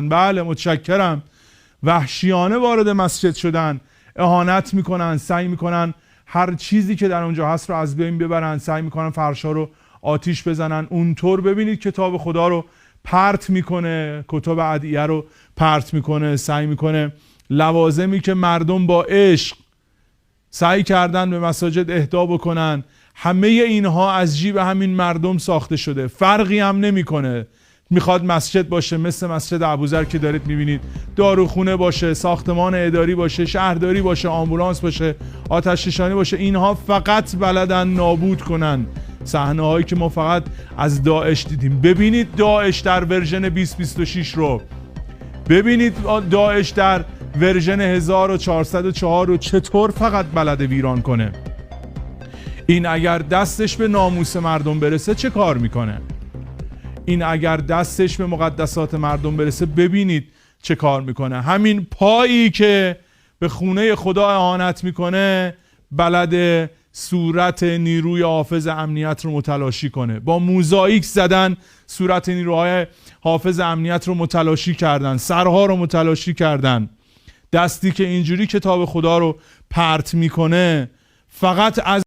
بله متشکرم. وحشیانه وارد مسجد شدن، اهانت میکنن، سعی میکنن هر چیزی که در اونجا هست رو از بین ببرن، سعی میکنن فرشا رو آتیش بزنن. اونطور ببینید کتاب خدا رو پرت میکنه، کتاب ادعیه رو پرت میکنه، سعی میکنه لوازمی که مردم با عشق سعی کردن به مساجد اهدا بکنن، همه اینها از جیب همین مردم ساخته شده. فرقی هم نمیکنه. میخواد مسجد باشه مثل مسجد ابوذر که دارید میبینید، داروخونه باشه، ساختمان اداری باشه، شهرداری باشه، آمبولانس باشه، آتش نشانی باشه، اینها فقط بلدن نابود کنن. صحنه هایی که ما فقط از داعش دیدیم. ببینید داعش در ورژن 2026 رو، ببینید داعش در ورژن 1404 رو چطور فقط بلده ویران کنه. این اگر دستش به ناموس مردم برسه چه کار میکنه؟ این اگر دستش به مقدسات مردم برسه ببینید چه کار میکنه. همین پایی که به خونه خدا اهانت میکنه بلد صورت نیروی حافظ امنیت رو متلاشی کنه. با موزاییک زدن صورت نیروهای حافظ امنیت رو متلاشی کردن، سرها رو متلاشی کردن. دستی که اینجوری کتاب خدا رو پرت میکنه فقط از